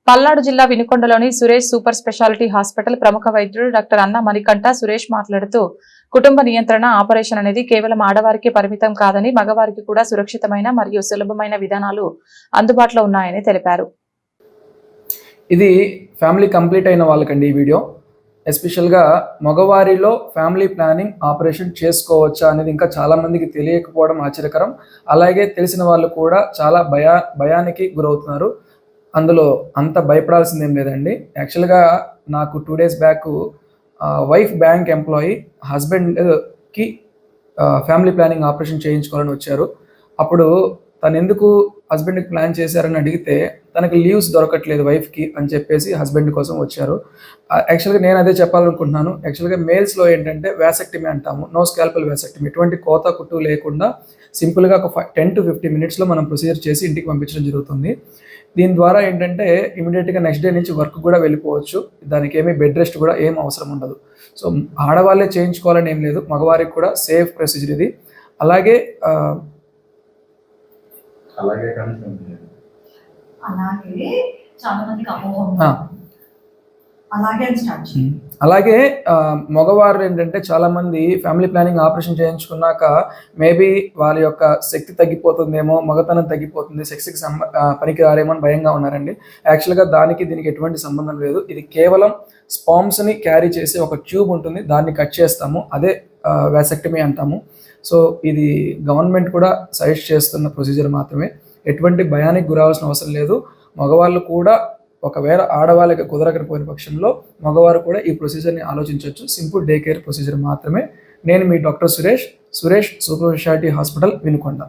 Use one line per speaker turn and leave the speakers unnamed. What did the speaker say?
పల్నాడు జిల్లా వినుకొండలోని Suresh super speciality hospital ప్రముఖ వైద్యుడు డాక్టర్ అన్న మణికంఠ సురేష్ మాట్లాడుతూ కుటుంబ నియంత్రణ ఆపరేషన్ అనేది కేవలం ఆడవారికి పరిమితం కాదని మగవారికి కూడా సురక్షితమైన మరియు సులభమైన విధానాలు అందుబాటులో ఉన్నాయని తెలిపారు.
ఇది ఫ్యామిలీ కంప్లీట్ అయిన వాళ్ళకండి ఈ వీడియో. ఎస్పెషల్గా మగవారిలో ఫ్యామిలీ ప్లానింగ్ ఆపరేషన్ చేసుకోవచ్చా అనేది ఇంకా చాలామందికి తెలియకపోవడం ఆశ్చర్యకరం. అలాగే తెలిసిన వాళ్ళు కూడా చాలా భయానికి గురవుతున్నారు. అందులో అంత భయపడాల్సింది ఏం లేదండి. యాక్చువల్గా నాకు 2 days back wife bank employee హస్బెండ్కి ఫ్యామిలీ ప్లానింగ్ ఆపరేషన్ చేయించుకోవాలని వచ్చారు. అప్పుడు తను ఎందుకు హస్బెండ్కి ప్లాన్ చేశారని అడిగితే తనకి లీవ్స్ దొరకట్లేదు వైఫ్కి అని చెప్పేసి హస్బెండ్ కోసం వచ్చారు. యాక్చువల్గా నేను అదే చెప్పాలనుకుంటున్నాను. యాక్చువల్గా మేల్స్లో ఏంటంటే వ్యాసెక్టమీ అంటాము, నో స్కాల్పల్ వ్యాసెక్టమీ. ఎటువంటి కోత కుట్టు లేకుండా సింపుల్గా ఒక 10 to 15 minutesలో మనం ప్రొసీజర్ చేసి ఇంటికి పంపించడం జరుగుతుంది. దీని ద్వారా ఏంటంటే ఇమీడియట్గా నెక్స్ట్ డే నుంచి వర్క్ కూడా వెళ్ళిపోవచ్చు. దానికి ఏమీ బెడ్ రెస్ట్ కూడా ఏం అవసరం ఉండదు. సో ఆడవాళ్ళే చేయించుకోవాలని ఏం లేదు, మగవారికి కూడా సేఫ్ ప్రొసీజర్ ఇది. అలాగే మగవారు ఏంటంటే చాలామంది ఫ్యామిలీ ప్లానింగ్ ఆపరేషన్ చేయించుకున్నాక మేబీ వాళ్ళ యొక్క శక్తి తగ్గిపోతుందేమో, మగతనం తగ్గిపోతుంది, సెక్స్కి పనికి రారేమో అని భయంగా ఉన్నారండి. యాక్చువల్గా దీనికి ఎటువంటి సంబంధం లేదు. ఇది కేవలం స్పామ్స్ని క్యారీ చేసే ఒక ట్యూబ్ ఉంటుంది, దాన్ని కట్ చేస్తాము, అదే వ్యాసెక్టమీ అంటాము. సో ఇది గవర్నమెంట్ కూడా సజెస్ట్ చేస్తున్న ప్రొసీజర్ మాత్రమే. ఎటువంటి భయానికి గురవలసిన అవసరం లేదు. మగవాళ్ళు కూడా ఒకవేళ ఆడవాళ్ళకి కుదరకపోయిన పక్షంలో మగవారు కూడా ఈ ప్రొసీజర్ని ఆలోచించవచ్చు. సింపుల్ డే కేర్ ప్రొసీజర్ మాత్రమే. నేను మీ doctor Suresh super speciality hospital Vinukonda.